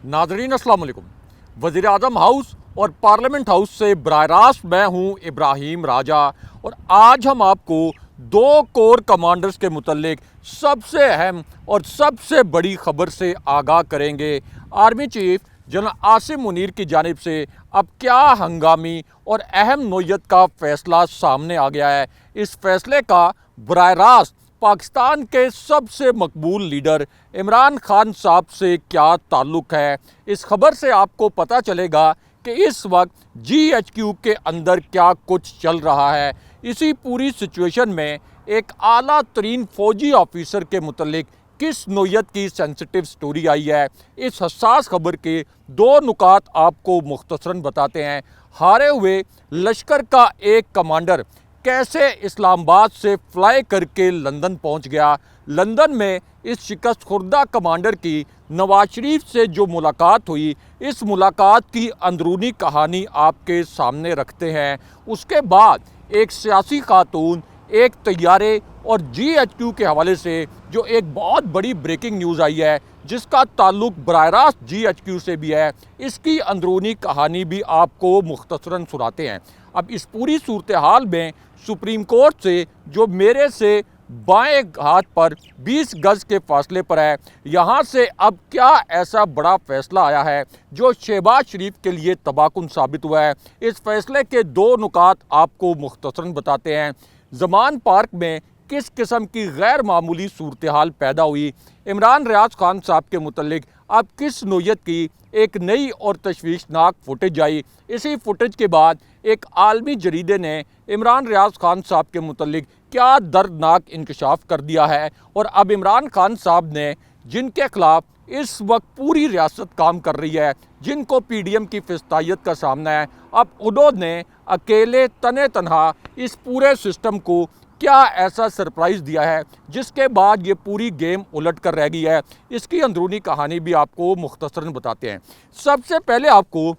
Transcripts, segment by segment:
नाजरीन अस्सलाम वालेकुम। वज़ीर आज़म हाउस और पार्लियामेंट हाउस से बराह रास्त मैं हूँ इब्राहिम राजा और आज हम आपको दो कोर कमांडर्स के मुतल्लिक सबसे अहम और सबसे बड़ी खबर से आगाह करेंगे। Army chief general Asim Munir की जानिब से अब क्या हंगामी और अहम नोयत का फ़ैसला सामने आ गया है। इस फैसले का बराह रास्त पाकिस्तान के सबसे मकबूल लीडर इमरान खान साहब से क्या ताल्लुक़ है, इस खबर से आपको पता चलेगा कि इस वक्त GHQ के अंदर क्या कुछ चल रहा है। इसी पूरी सिचुएशन में एक आला तरीन फ़ौजी ऑफिसर के मुतल्लिक किस नोयत की सेंसिटिव स्टोरी आई है, इस हसास खबर के दो नुकात आपको मुख्तसरन बताते हैं। हारे हुए लश्कर का एक कमांडर कैसे इस्लामाबाद से फ्लाई करके लंदन पहुंच गया। लंदन में इस शिकस्त खुर्दा कमांडर की नवाज शरीफ से जो मुलाकात हुई, इस मुलाकात की अंदरूनी कहानी आपके सामने रखते हैं। उसके बाद एक सियासी खातून, एक तैयारे और GHQ के हवाले से जो एक बहुत बड़ी ब्रेकिंग न्यूज़ आई है जिसका ताल्लुक़ बराह रास्त GHQ से भी है, इसकी अंदरूनी कहानी भी आपको मुख्तसरन सुनाते हैं। अब इस पूरी सूरत हाल में सुप्रीम कोर्ट से जो मेरे से बाएं हाथ पर 20 गज़ के फासले पर है, यहाँ से अब क्या ऐसा बड़ा फ़ैसला आया है जो शहबाज शरीफ के लिए तबाहकुन साबित हुआ है। इस फ़ैसले के दो नुकात आपको मुख्तसरन बताते हैं। ज़मान पार्क में किस किस्म की गैर मामूली सूरत हाल पैदा हुई, इमरान रियाज खान साहब के मुतल्लिक अब किस नोयत की एक नई और तशवीशनाक फुटेज आई। इसी फुटेज के बाद एक आलमी जरीदे ने इमरान रियाज खान साहब के मुतल्लिक क्या दर्दनाक इंकशाफ कर दिया है और अब इमरान खान साहब ने जिनके खिलाफ इस वक्त पूरी रियासत काम कर रही है, जिनको PDM की फिस्तायत का सामना है, अब उन्होंने अकेले तने तनहा इस पूरे सिस्टम को क्या ऐसा सरप्राइज़ दिया है जिसके बाद ये पूरी गेम उलट कर रह गई है। इसकी अंदरूनी कहानी भी आपको मुख्तसरन बताते हैं। सबसे पहले आपको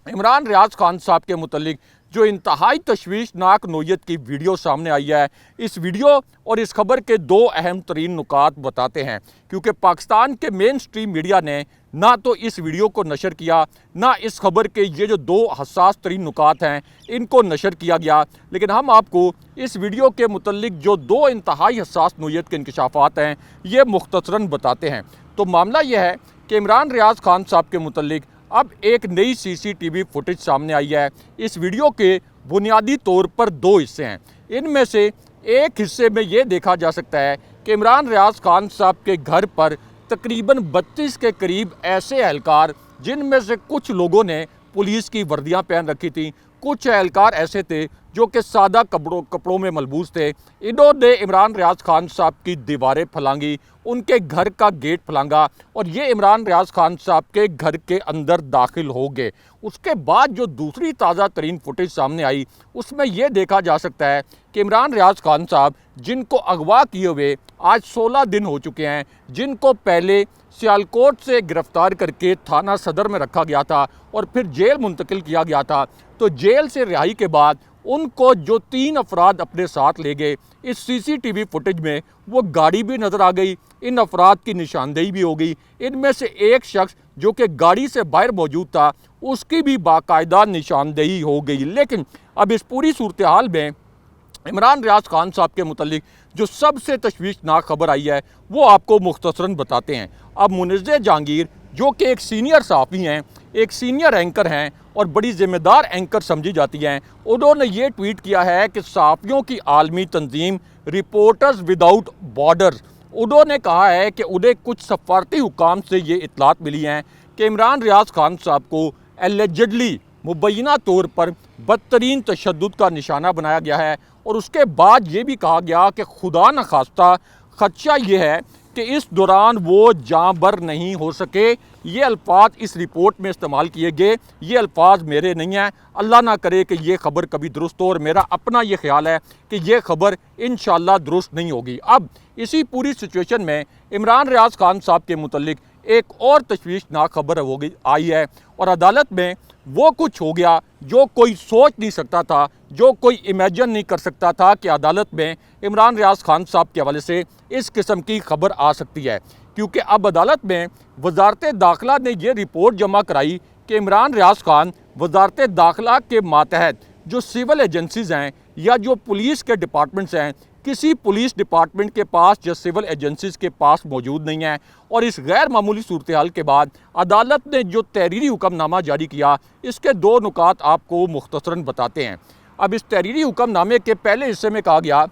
इमरान रियाज खान साहब के मुतल्लिक जो इंतहाई तशवीशनाक नोयत की वीडियो सामने आई है, इस वीडियो और इस खबर के दो अहम तरीन नुकात बताते हैं, क्योंकि पाकिस्तान के मेन स्ट्रीम मीडिया ने ना तो इस वीडियो को नशर किया, ना इस खबर के ये जो दो हसास तरीन नुकात हैं इनको नशर किया गया। लेकिन हम आपको इस वीडियो के मुतल्लिक जो दो इंतहाई हसास नोयत के इंकशाफात हैं ये मुख्तसरन बताते हैं। तो मामला यह है कि इमरान रियाज खान साहब के मुतल्लिक अब एक नई CCTV फुटेज सामने आई है। इस वीडियो के बुनियादी तौर पर दो हिस्से हैं। इनमें से एक हिस्से में ये देखा जा सकता है कि इमरान रियाज खान साहब के घर पर तकरीबन 32 के करीब ऐसे एहलकार, जिनमें से कुछ लोगों ने पुलिस की वर्दियां पहन रखी थी, कुछ एहलकार ऐसे थे जो कि सादा कपड़ों में मलबूस थे, इन्होंने इमरान रियाज खान साहब की दीवारें फलांगी, उनके घर का गेट फलांगा और ये इमरान रियाज खान साहब के घर के अंदर दाखिल हो गए। उसके बाद जो दूसरी ताज़ा तरीन फुटेज सामने आई उसमें यह देखा जा सकता है कि इमरान रियाज खान साहब, जिनको अगवा किए हुए आज 16 दिन हो चुके हैं, जिनको पहले सियालकोट से गिरफ्तार करके थाना सदर में रखा गया था और फिर जेल मुंतकिल किया गया था, तो जेल से रिहाई के बाद उनको जो 3 अफराद अपने साथ ले गए, इस CCTV फुटेज में वो गाड़ी भी नज़र आ गई, इन अफराद की निशानदेही भी हो गई। इनमें से एक शख्स जो कि गाड़ी से बाहर मौजूद था उसकी भी बाकायदा निशानदेही हो गई। लेकिन अब इस पूरी सूरत हाल में इमरान रियाज खान साहब के मुतल्लिक जो सबसे तशवीशनाक खबर आई है वो आपको मुख्तसरन बताते हैं। अब मुनज़्ज़र जहांगीर जो कि एक सीनियर सहाफ़ी हैं, एक सीनियर एंकर हैं और बड़ी ज़िम्मेदार एंकर समझी जाती हैं, उन्होंने ये ट्वीट किया है कि सहाफ़ियों की आलमी तंजीम रिपोर्टर्स विदाउट बॉर्डर्स, उन्होंने कहा है कि उन्हें कुछ सफारती हुकाम से ये इतलात मिली हैं कि इमरान रियाज खान साहब को एलिजिडली मुबैना तौर पर बदतरीन तशद्दुद का निशाना बनाया गया है। और उसके बाद ये भी कहा गया कि खुदा न खास्ता खदशा ये है कि इस दौरान वो जाँ बर नहीं हो सके। ये अल्फाज इस रिपोर्ट में इस्तेमाल किए गए, ये अल्फाज मेरे नहीं हैं, अल्लाह ना करे कि ये खबर कभी दुरुस्त हो और मेरा अपना ये ख्याल है कि ये खबर इंशाअल्लाह दुरुस्त नहीं होगी। अब इसी पूरी सिचुएशन में इमरान रियाज खान साहब के मुतल्लिक एक और तशवीशनाक खबर हो गई आई है और अदालत में वो कुछ हो गया जो कोई सोच नहीं सकता था, जो कोई इमेजिन नहीं कर सकता था कि अदालत में इमरान रियाज खान साहब के हवाले से इस किस्म की खबर आ सकती है। क्योंकि अब अदालत में वजारत दाखिला ने यह रिपोर्ट जमा कराई कि इमरान रियाज खान वजारत दाखिला के मातहत जो सिविल एजेंसीज़ हैं या जो पुलिस के डिपार्टमेंट्स हैं, किसी पुलिस डिपार्टमेंट के पास या सिविल एजेंसीज़ के पास मौजूद नहीं है। और इस गैर मामूली सूरत हाल के बाद अदालत ने जो तहरीरी हुक्मनामा जारी किया, इसके दो नुकात आपको मुख्तसरन बताते हैं। अब इस तहरीरी हुक्मनामे के पहले हिस्से में कहा गया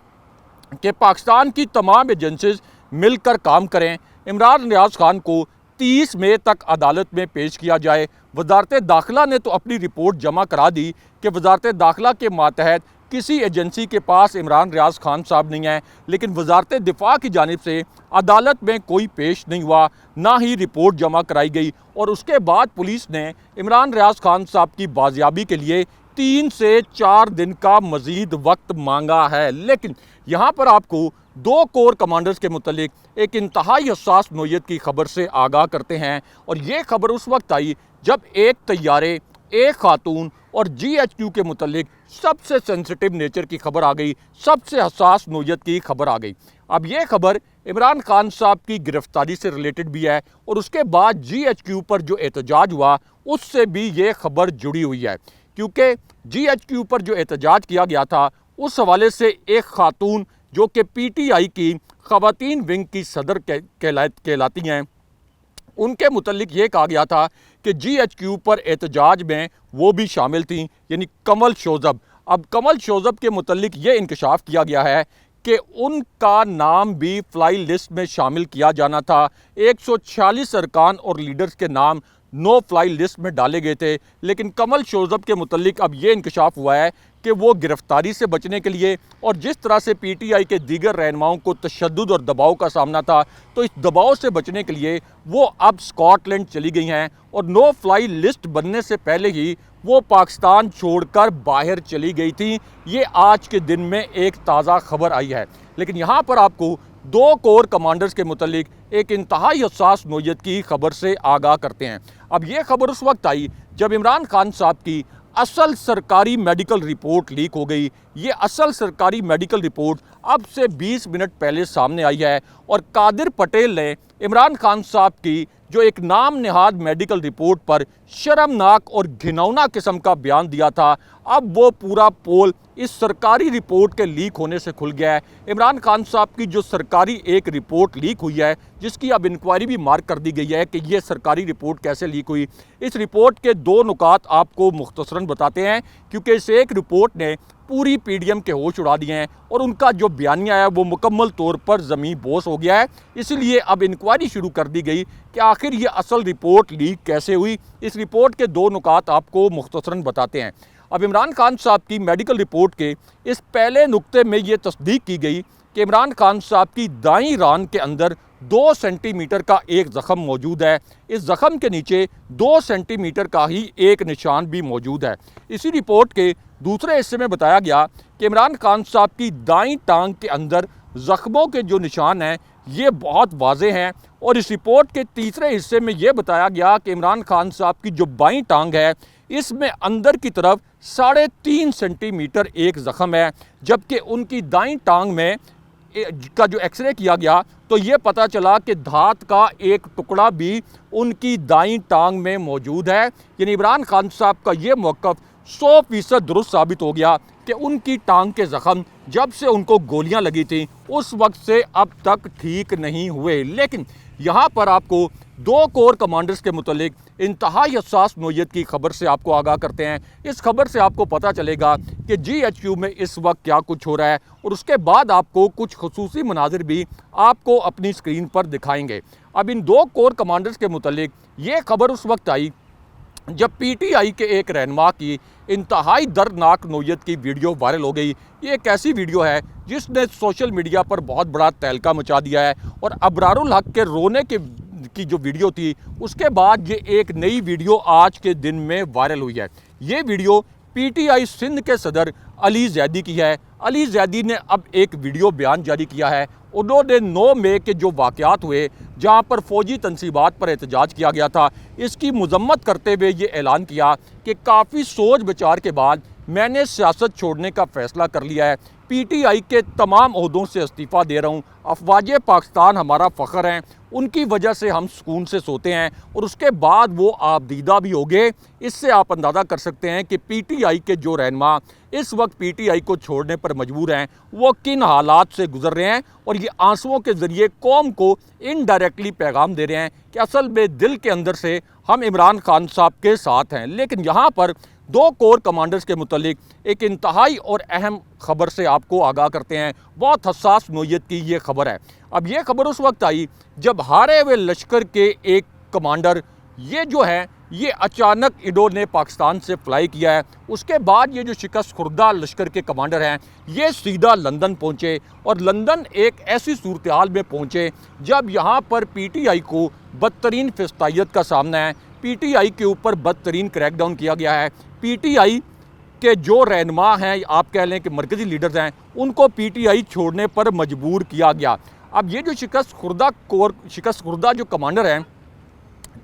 कि पाकिस्तान की तमाम एजेंसीज मिलकर काम करें, इमरान रियाज खान को 30 मई तक अदालत में पेश किया जाए। वजारत दाखिला ने तो अपनी रिपोर्ट जमा करा दी कि वजारत दाखिला के मातहत किसी एजेंसी के पास इमरान रियाज खान साहब नहीं है, लेकिन वजारत दिफा की जानिब से अदालत में कोई पेश नहीं हुआ, ना ही रिपोर्ट जमा कराई गई। और उसके बाद पुलिस ने इमरान रियाज खान साहब की बाजियाबी के लिए 3 से 4 दिन का मज़ीद वक्त मांगा है। लेकिन यहाँ पर आपको 2 कोर कमांडर्स के मुतल्लिक एक इंतहाई हसास नोयत की खबर से आगाह करते हैं। और ये खबर उस वक्त आई जब एक तैयारे, एक खातून और GHQ के मुतल्लिक सबसे सेंसिटिव नेचर की खबर आ गई, सबसे हसास नोयत की खबर आ गई। अब ये खबर इमरान खान साहब की गिरफ्तारी से रिलेटेड भी है और उसके बाद GHQ पर जो एहतजाज हुआ उससे भी ये खबर जुड़ी हुई है, क्योंकि GHQ पर जो एहतजाज किया गया था उस हवाले से एक खातून जो कि PTI की ख़वातीन विंग की सदर कहलाती हैं, उनके मुतल्लिक ये कहा गया था कि GHQ पर एहतजाज में वो भी शामिल थी, यानी कमल शोज़ब। अब कमल शोज़ब के मुतल्लिक ये इंकशाफ किया गया है कि उनका नाम भी फ्लाई लिस्ट में शामिल किया जाना था। 146 अरकान और लीडर्स के नाम नो फ्लाई लिस्ट में डाले गए थे, लेकिन कमल शोज़ब के मुतल्लिक अब ये इंकशाफ हुआ है कि वो गिरफ्तारी से बचने के लिए और जिस तरह से PTI के दीगर रहनुमाओं को तशद्दुद और दबाव का सामना था, तो इस दबाव से बचने के लिए वो अब स्कॉटलैंड चली गई हैं और नो फ्लाई लिस्ट बनने से पहले ही वो पाकिस्तान छोड़कर बाहर चली गई थी। ये आज के दिन में एक ताज़ा खबर आई है। लेकिन यहाँ पर आपको 2 कोर कमांडर्स के मुतल्लिक एक इंतहाई हसास नोयत की खबर से आगाह करते हैं। अब ये खबर उस वक्त आई जब इमरान खान साहब की असल सरकारी मेडिकल रिपोर्ट लीक हो गई। ये असल सरकारी मेडिकल रिपोर्ट अब से 20 मिनट पहले सामने आई है और कादिर पटेल ने इमरान खान साहब की जो एक नाम निहाद मेडिकल रिपोर्ट पर शर्मनाक और घिनौना किस्म का बयान दिया था, अब वो पूरा पोल इस सरकारी रिपोर्ट के लीक होने से खुल गया है। इमरान खान साहब की जो सरकारी एक रिपोर्ट लीक हुई है, जिसकी अब इंक्वायरी भी मार्क कर दी गई है कि ये सरकारी रिपोर्ट कैसे लीक हुई। इस रिपोर्ट के 2 नुकात आपको मुख्तसरन बताते हैं, क्योंकि इस एक रिपोर्ट ने पूरी PDM के होश उड़ा दिए हैं और उनका जो बयानिया है वो मुकम्मल तौर पर ज़मीं बोस हो गया है। इसलिए अब इंक्वायरी शुरू कर दी गई कि आखिर ये असल रिपोर्ट लीक कैसे हुई। इस रिपोर्ट के 2 नुकात आपको मुख्तसरन बताते हैं। अब इमरान खान साहब की मेडिकल रिपोर्ट के इस पहले नुक्ते में ये तस्दीक की गई कि इमरान खान साहब की दाईं रान के अंदर 2 सेंटीमीटर का एक ज़ख़म मौजूद है। इस ज़ख़म के नीचे 2 सेंटीमीटर का ही एक निशान भी मौजूद है। इसी रिपोर्ट के दूसरे हिस्से में बताया गया कि इमरान खान साहब की दाईं टांग के अंदर ज़ख्मों के जो निशान हैं ये बहुत वाज़ेह हैं। और इस रिपोर्ट के तीसरे हिस्से में ये बताया गया कि इमरान खान साहब की जो बाईं टांग है इसमें अंदर की तरफ 3.5 सेंटीमीटर एक ज़ख़म है, जबकि उनकी दाईं टांग में का जो एक्सरे किया गया तो ये पता चला कि धात का एक टुकड़ा भी उनकी दाईं टांग में मौजूद है। यानी इमरान खान साहब का ये मौक़िफ़ 100% दुरुस्त साबित हो गया कि उनकी टांग के ज़ख़म जब से उनको गोलियां लगी थी उस वक्त से अब तक ठीक नहीं हुए। लेकिन यहाँ पर आपको 2 कोर कमांडर्स के मुतल्लिक इंतहाई हसास नोयत की खबर से आपको आगाह करते हैं। इस खबर से आपको पता चलेगा कि GHQ में इस वक्त क्या कुछ हो रहा है और उसके बाद आपको कुछ खुसूसी मनाजिर भी आपको अपनी स्क्रीन पर दिखाएंगे। अब इन 2 कोर कमांडर्स के मुतल्लिक ये खबर उस वक्त आई जब PTI के एक रहनुमा की इंतहाई दर्दनाक नोयत की वीडियो वायरल हो गई। ये एक ऐसी वीडियो है जिसने सोशल मीडिया पर बहुत बड़ा तहलका मचा दिया है और अबरारुल हक के रोने की जो वीडियो थी उसके बाद ये एक नई वीडियो आज के दिन में वायरल हुई है। ये वीडियो PTI सिंध के सदर अली जैदी की है। अली जैदी ने अब एक वीडियो बयान जारी किया है। उन्होंने 9 मई के जो वाक़यात हुए जहां पर फ़ौजी तनसीबात पर एहतजाज किया गया था, इसकी मजम्मत करते हुए ये ऐलान किया कि काफ़ी सोच विचार के बाद मैंने सियासत छोड़ने का फ़ैसला कर लिया है, पीटीआई के तमाम ओहदों से इस्तीफ़ा दे रहा हूँ, अफवाज पाकिस्तान हमारा फ़ख्र हैं, उनकी वजह से हम सुकून से सोते हैं और उसके बाद वो आबदीदा भी हो गए। इससे आप अंदाज़ा कर सकते हैं कि पीटीआई के जो रहनुमा इस वक्त पीटीआई को छोड़ने पर मजबूर हैं, वो किन हालात से गुजर रहे हैं और ये आंसुओं के ज़रिए कौम को इनडायरेक्टली पैगाम दे रहे हैं कि असल में दिल के अंदर से हम इमरान खान साहब के साथ हैं। लेकिन यहाँ पर दो कोर कमांडर्स के मुतालिक एक इंतहाई और अहम खबर से आपको आगाह करते हैं। बहुत हसास नोयत की ये खबर है। अब ये खबर उस वक्त आई जब हारे हुए लश्कर के एक कमांडर ये जो है ये अचानक इन्होंने पाकिस्तान से फ्लाई किया है। उसके बाद ये जो शिकस्त खुर्दा लश्कर के कमांडर हैं ये सीधा लंदन पहुँचे और लंदन एक ऐसी सूरत हाल में पहुँचे जब यहाँ पर पीटीआई को बदतरीन फिस्तायत का सामना है। पीटीआई के ऊपर बदतरीन क्रैकडाउन किया गया है। पीटीआई के जो रहनुमा हैं, आप कह लें कि मरकज़ी लीडर्स हैं, उनको पीटीआई छोड़ने पर मजबूर किया गया। अब ये जो शिकस्त खुर्दा जो कमांडर हैं,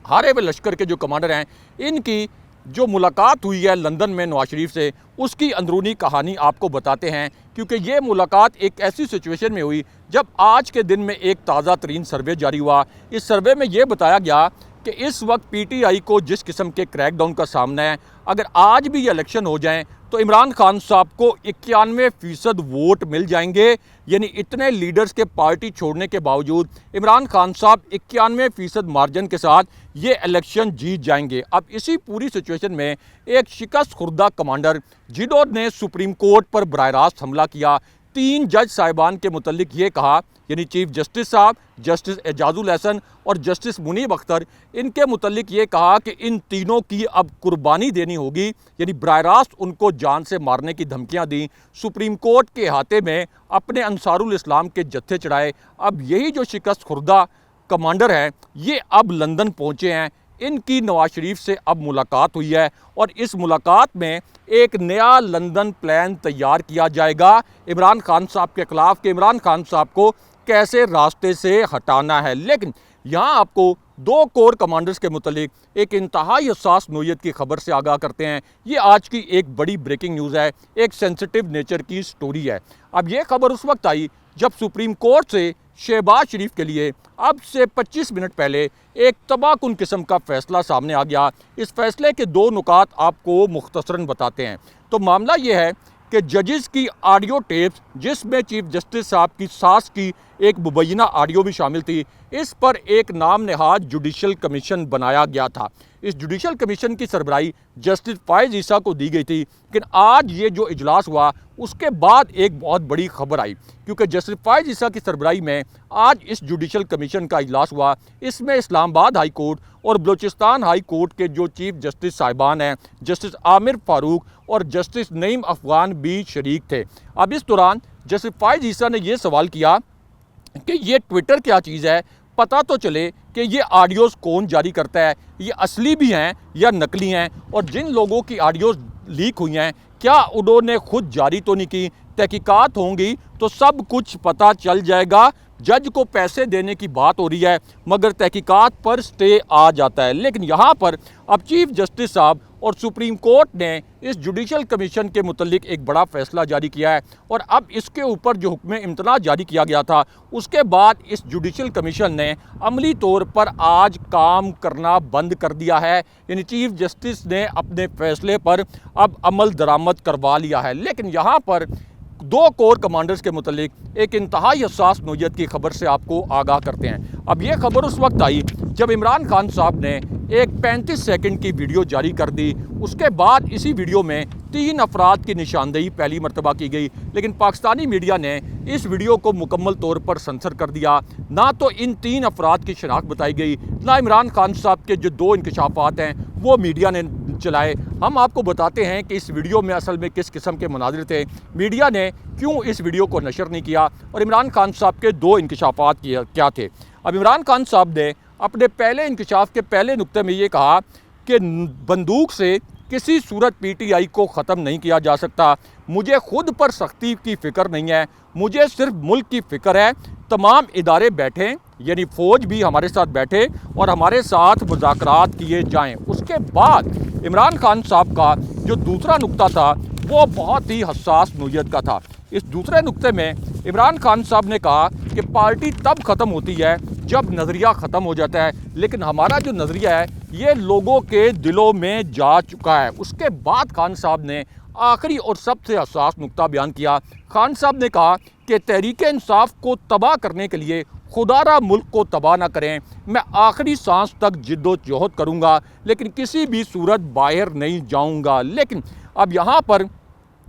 हारे हुए लश्कर के जो कमांडर हैं, इनकी जो मुलाकात हुई है लंदन में नवाज शरीफ से, उसकी अंदरूनी कहानी आपको बताते हैं। क्योंकि ये मुलाकात एक ऐसी सिचुएशन में हुई जब आज के दिन में एक ताज़ा तरीन सर्वे जारी हुआ। इस सर्वे में ये बताया गया कि इस वक्त पीटीआई को जिस किस्म के क्रैकडाउन का सामना है, अगर आज भी ये इलेक्शन हो जाएं तो इमरान खान साहब को 91% वोट मिल जाएंगे। यानी इतने लीडर्स के पार्टी छोड़ने के बावजूद इमरान खान साहब 91% मार्जिन के साथ ये इलेक्शन जीत जाएंगे। अब इसी पूरी सिचुएशन में एक शिकस्त खुर्दा कमांडर जिन्होंने सुप्रीम कोर्ट पर बराह रास्त हमला किया, 3 जज साहिबान के मुतल्लिक ये कहा, यानी चीफ जस्टिस साहब, जस्टिस एजाजुल हसन और जस्टिस मुनीब अख्तर, इनके मुतल्लिक ये कहा कि इन तीनों की अब कुर्बानी देनी होगी। यानी बराह रास्त उनको जान से मारने की धमकियां दी, सुप्रीम कोर्ट के हाथे में अपने अंसारुल इस्लाम के जत्थे चढ़ाए। अब यही जो शिकस्त खुर्दा कमांडर हैं ये अब लंदन पहुँचे हैं। इनकी नवाज शरीफ से अब मुलाकात हुई है और इस मुलाकात में एक नया लंदन प्लान तैयार किया जाएगा इमरान खान साहब के ख़िलाफ़ कि इमरान खान साहब को कैसे रास्ते से हटाना है। लेकिन यहाँ आपको दो कोर कमांडर्स के मुतालिक एक इंतहाई हसास नोयत की खबर से आगाह करते हैं। ये आज की एक बड़ी ब्रेकिंग न्यूज़ है, एक सेंसिटिव नेचर की स्टोरी है। अब ये खबर उस वक्त आई जब सुप्रीम कोर्ट से शहबाज शरीफ के लिए अब से 25 मिनट पहले एक तबाहकुन किस्म का फ़ैसला सामने आ गया। इस फैसले के 2 नुकात आपको मुख्तसरन बताते हैं। तो मामला ये है कि जजेस की ऑडियो टेप्स, जिसमें चीफ जस्टिस साहब की सास की एक मुबैना ऑडियो भी शामिल थी, इस पर एक नाम नहाद जुडिशल कमीशन बनाया गया था। इस जुडिशल कमीशन की सरबराही जस्टिस फ़ाइज़ ईसा को दी गई थी। लेकिन आज ये जो इजलास हुआ उसके बाद एक बहुत बड़ी खबर आई, क्योंकि जस्टिस फ़ाइज़ ईसा की सरबराही में आज इस जुडिशल कमीशन का इजलास हुआ। इसमें इस्लामाबाद हाई कोर्ट और बलूचिस्तान हाई कोर्ट के जो चीफ जस्टिस साहिबान हैं, जस्टिस आमिर फ़ारूक और जस्टिस नईम अफ़गान भी शरीक थे। अब इस दौरान जस्टिस फ़ाइज़ ईसा ने यह सवाल किया कि ये ट्विटर क्या चीज़ है, पता तो चले कि ये ऑडियोज़ कौन जारी करता है, ये असली भी हैं या नकली हैं, और जिन लोगों की ऑडियोज़ लीक हुई हैं क्या उन्होंने खुद जारी तो नहीं की। तहकीकात होंगी तो सब कुछ पता चल जाएगा। जज को पैसे देने की बात हो रही है मगर तहकीकात पर स्टे आ जाता है। लेकिन यहाँ पर अब चीफ जस्टिस साहब और सुप्रीम कोर्ट ने इस जुडिशल कमीशन के मुतल्लिक एक बड़ा फैसला जारी किया है और अब इसके ऊपर जो हुक्म इम्तना जारी किया गया था उसके बाद इस जुडिशल कमीशन ने अमली तौर पर आज काम करना बंद कर दिया है। यानी चीफ जस्टिस ने अपने फैसले पर अब अमल दरामद करवा लिया है। लेकिन यहाँ पर 2 कोर कमांडर्स के मुतल्लिक एक इंतहाई हसास नोयत की खबर से आपको आगाह करते हैं। अब ये खबर उस वक्त आई जब इमरान खान साहब ने एक 35 सेकंड की वीडियो जारी कर दी। उसके बाद इसी वीडियो में 3 अफराद की निशानदेही पहली मरतबा की गई, लेकिन पाकिस्तानी मीडिया ने इस वीडियो को मुकम्मल तौर पर सेंसर कर दिया। ना तो इन 3 अफराद की शनाख्त बताई गई, ना इमरान खान साहब के जो 2 इंकशाफात हैं वो मीडिया ने चलाए। हम आपको बताते हैं कि इस वीडियो में असल में किस किस्म के मनाजिर थे, मीडिया ने क्यों इस वीडियो को नशर नहीं किया और इमरान खान साहब के 2 इंकशाफात क्या थे। अब इमरान खान साहब ने अपने पहले इंकशाफ के पहले नुक्ते में ये कहा कि बंदूक से किसी सूरत पीटीआई को ख़त्म नहीं किया जा सकता। मुझे खुद पर सख्ती की फ़िक्र नहीं है, मुझे सिर्फ मुल्क की फ़िक्र है। तमाम इदारे बैठें, यानी फ़ौज भी हमारे साथ बैठे और हमारे साथ मुज़ाकरात किए जाएं। उसके बाद इमरान खान साहब का जो दूसरा नुक्ता था वो बहुत ही हसास नोयत का था। इस दूसरे नुक्ते में इमरान खान साहब ने कहा कि पार्टी तब ख़त्म होती है जब नज़रिया ख़त्म हो जाता है, लेकिन हमारा जो नज़रिया है ये लोगों के दिलों में जा चुका है। उसके बाद खान साहब ने आखिरी और सबसे हसास नुक्ता बयान किया। खान साहब ने कहा कि तहरीक-ए-इंसाफ को तबाह करने के लिए खुदारा मुल्क को तबाह ना करें, मैं आखिरी सांस तक जिद्दोजहद करूंगा, लेकिन किसी भी सूरत बाहर नहीं जाऊंगा। लेकिन अब यहाँ पर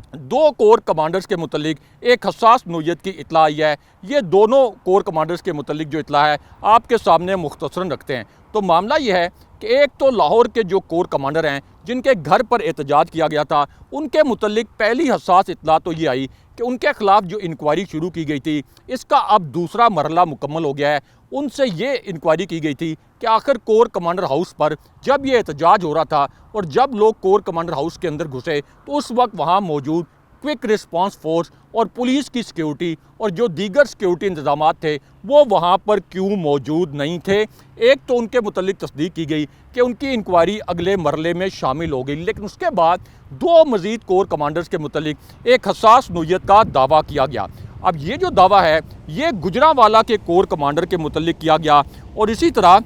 दो कोर कमांडर्स के मुतल्लिक एक हसास नोयत की इतला आई है। ये दोनों कोर कमांडर्स के मुतल्लिक जो इतला है आपके सामने मुख्तसरन रखते हैं। तो मामला ये है कि एक तो लाहौर के जो कोर कमांडर हैं जिनके घर पर एहतजाज किया गया था, उनके मुतल्लिक पहली हसास इतला तो ये आई कि उनके ख़िलाफ़ जो इंक्वायरी शुरू की गई थी इसका अब दूसरा मरहला मुकम्मल हो गया है। उनसे ये इंक्वायरी की गई थी कि आखिर कोर कमांडर हाउस पर जब ये एहतजाज हो रहा था और जब लोग कोर कमांडर हाउस के अंदर घुसे तो उस वक्त वहाँ मौजूद क्विक रिस्पांस फोर्स और पुलिस की सिक्योरिटी और जो दीगर सिक्योरिटी इंतजामात थे वो वहाँ पर क्यों मौजूद नहीं थे। एक तो उनके मुतल्लिक तस्दीक की गई कि उनकी इंक्वायरी अगले मरले में शामिल हो गई, लेकिन उसके बाद दो मज़ीद कोर कमांडर्स के मुतल्लिक एक हसास नोयत का दावा किया गया। अब ये जो दावा है ये गुजरांवाला के कोर कमांडर के मुतल्लिक किया गया और इसी तरह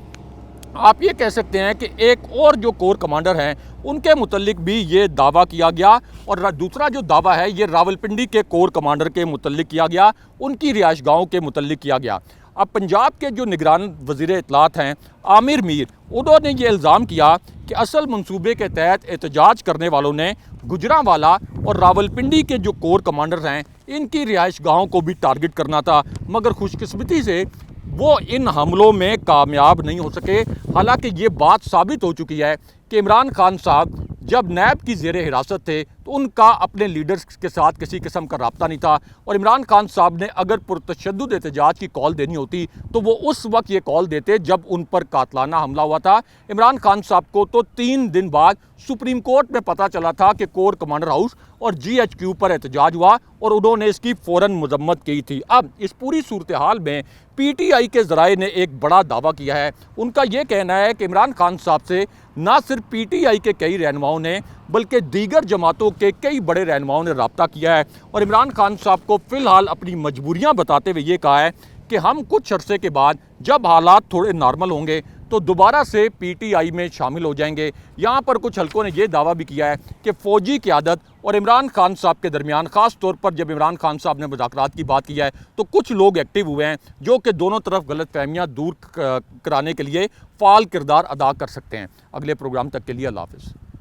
आप ये कह सकते हैं कि एक और जो कोर कमांडर हैं उनके मुतल्लिक भी ये दावा किया गया। और दूसरा जो दावा है ये रावलपिंडी के कोर कमांडर के मुतल्लिक किया गया, उनकी रिहाइशगाहों के मुतल्लिक किया गया। अब पंजाब के जो निगरान वज़ीर इत्तलात हैं आमिर मीर, उन्होंने ये इल्ज़ाम किया कि असल मंसूबे के तहत एहतजाज करने वालों ने गुजरांवाला और रावलपिंडी के जो कोर कमांडर हैं इनकी रिहाइशगाहों को भी टारगेट करना था, मगर खुशकिस्मती से वो इन हमलों में कामयाब नहीं हो सके। हालांकि ये बात साबित हो चुकी है कि इमरान खान साहब जब नैब की ज़ेरे हिरासत थे तो उनका अपने लीडर्स के साथ किसी किस्म का रब्ता नहीं था और इमरान खान साहब ने अगर पुरतशद्दुद एहतजाज की कॉल देनी होती तो वो उस वक्त ये कॉल देते जब उन पर कातलाना हमला हुआ था। इमरान खान साहब को तो 3 दिन बाद सुप्रीम कोर्ट में पता चला था कि कोर कमांडर हाउस और GHQ पर एहतजाज हुआ और उन्होंने इसकी फ़ौरन मजम्मत की थी। अब इस पूरी सूरत हाल में PTI के ज़राए ने एक बड़ा दावा किया है। उनका ये कहना है कि इमरान खान साहब से ना सिर्फ PTI के कई रहनुमाओं ने बल्कि दीगर जमातों के कई बड़े रहनुमाओं ने रब्ता किया है और इमरान खान साहब को फ़िलहाल अपनी मजबूरियां बताते हुए ये कहा है कि हम कुछ अरसे के बाद जब हालात थोड़े नॉर्मल होंगे तो दोबारा से PTI में शामिल हो जाएंगे। यहाँ पर कुछ हलकों ने यह दावा भी किया है कि फ़ौजी क़यादत और इमरान खान साहब के दरमियान ख़ास तौर पर जब इमरान खान साहब ने मुज़ाकरात की बात की है तो कुछ लोग एक्टिव हुए हैं जो कि दोनों तरफ गलतफहमियाँ दूर कराने के लिए फ़ाल किरदार अदा कर सकते हैं। अगले प्रोग्राम तक के लिए अल्लाह हाफ़िज़।